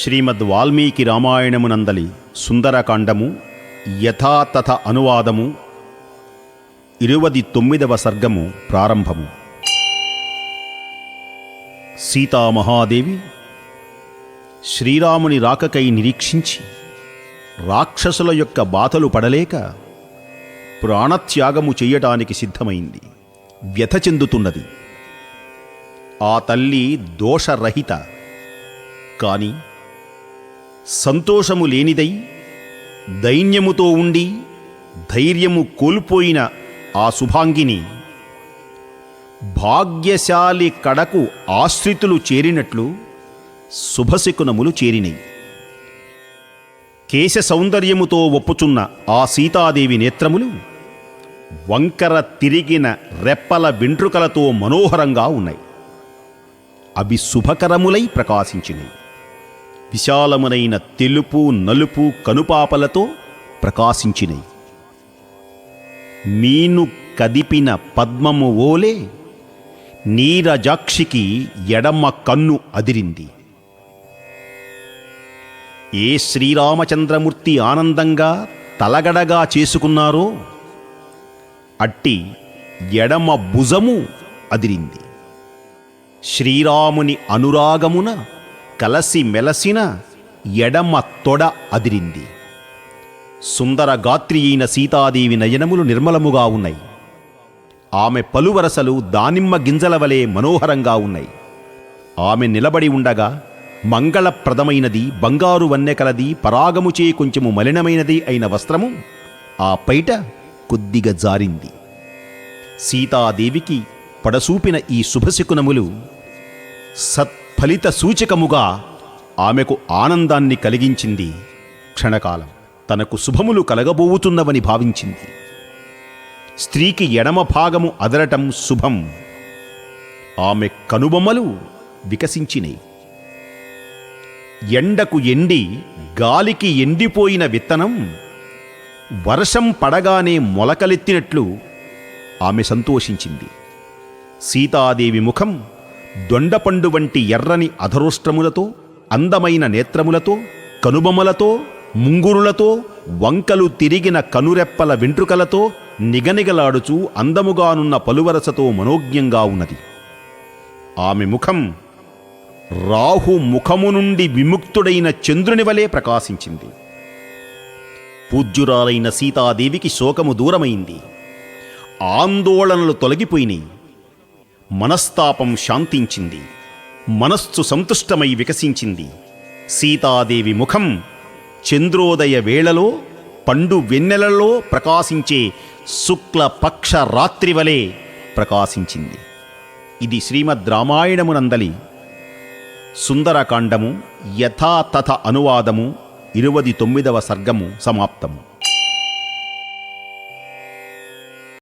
శ్రీమద్ వాల్మీకి రామాయణమునందలి సుందరకాండము యథాతథ అనువాదము 29వ సర్గము ప్రారంభము. సీతామహాదేవి శ్రీరాముని రాకకై నిరీక్షించి రాక్షసుల యొక్క బాధలు పడలేక ప్రాణత్యాగము చెయ్యటానికి సిద్ధమైంది. వ్యథ చెందుతున్నది. ఆ తల్లి దోషరహిత, కాని సంతోషము లేనిదై దైన్యముతో ఉండి ధైర్యము కోల్పోయిన ఆ శుభాంగిని భాగ్యశాలి కడకు ఆశ్రితులు చేరినట్లు శుభశకునములు చేరినై. కేశ సౌందర్యముతో ఒప్పుచున్న ఆ సీతాదేవి నేత్రములు వంకర తిరిగిన రెప్పల వెంట్రుకలతో మనోహరంగా ఉన్నాయి. అవి శుభకరములై ప్రకాశించినవి. విశాలమునైన తెలుపు నలుపు కనుపాపలతో ప్రకాశించినవి. మీను కదిపిన పద్మము ఓలే నీరజాక్షికి ఎడమ కన్ను అదిరింది. ఏ శ్రీరామచంద్రమూర్తి ఆనందంగా తలగడగా చేసుకున్నారో అట్టి ఎడమ భుజము అదిరింది. శ్రీరాముని అనురాగమున కలసి మెలసిన ఎడమ తొడ అదిరింది. సుందర గాత్రి అయిన సీతాదేవి నయనములు నిర్మలముగా ఉన్నాయి. ఆమె పలువరసలు దానిమ్మ గింజల వలె మనోహరంగా ఉన్నాయి. ఆమె నిలబడి ఉండగా మంగళప్రదమైనది, బంగారు వన్నెకలది, పరాగముచే కొంచెము మలినమైనది అయిన వస్త్రము ఆ పైట కొద్దిగా జారింది. సీతాదేవికి పడసూపిన ఈ శుభశకునములు సత్ఫలిత సూచకముగా ఆమెకు ఆనందాన్ని కలిగించింది. క్షణకాలం తనకు శుభములు కలగబోవుతున్నవని భావించింది. స్త్రీకి ఎడమ భాగము అదరటం శుభం. ఆమె కనుబొమ్మలు వికసించినై. ఎండకు ఎండి గాలికి ఎండిపోయిన విత్తనం వర్షం పడగానే మొలకలెత్తినట్లు ఆమె సంతోషించింది. సీతాదేవి ముఖం దొండపండు వంటి ఎర్రని అధరోష్ట్రములతో, అందమైన నేత్రములతో, కనుబొమ్మలతో, ముంగురులతో, వంకలు తిరిగిన కనురెప్పల వెంట్రుకలతో నిగనిగలాడుచూ అందముగానున్న పలువరసతో మనోజ్ఞంగా ఉన్నది. ఆమె ముఖం రాహు ముఖము నుండి విముక్తుడైన చంద్రుని వలె ప్రకాశించింది. పూజ్యురాలైన సీతాదేవికి శోకము దూరమైంది. ఆందోళనలు తొలగిపోయినాయి. మనస్తాపం శాంతించింది. మనస్సు సంతుష్టమై వికసించింది. సీతాదేవి ముఖం చంద్రోదయ వేళలో పండు వెన్నెలలో ప్రకాశించే శుక్లపక్ష రాత్రి వలె ప్రకాశించింది. ఇది శ్రీమద్ రామాయణమునందలి సుందరకాండము యథాతథ అనువాదము 29వ సర్గము సమాప్తము.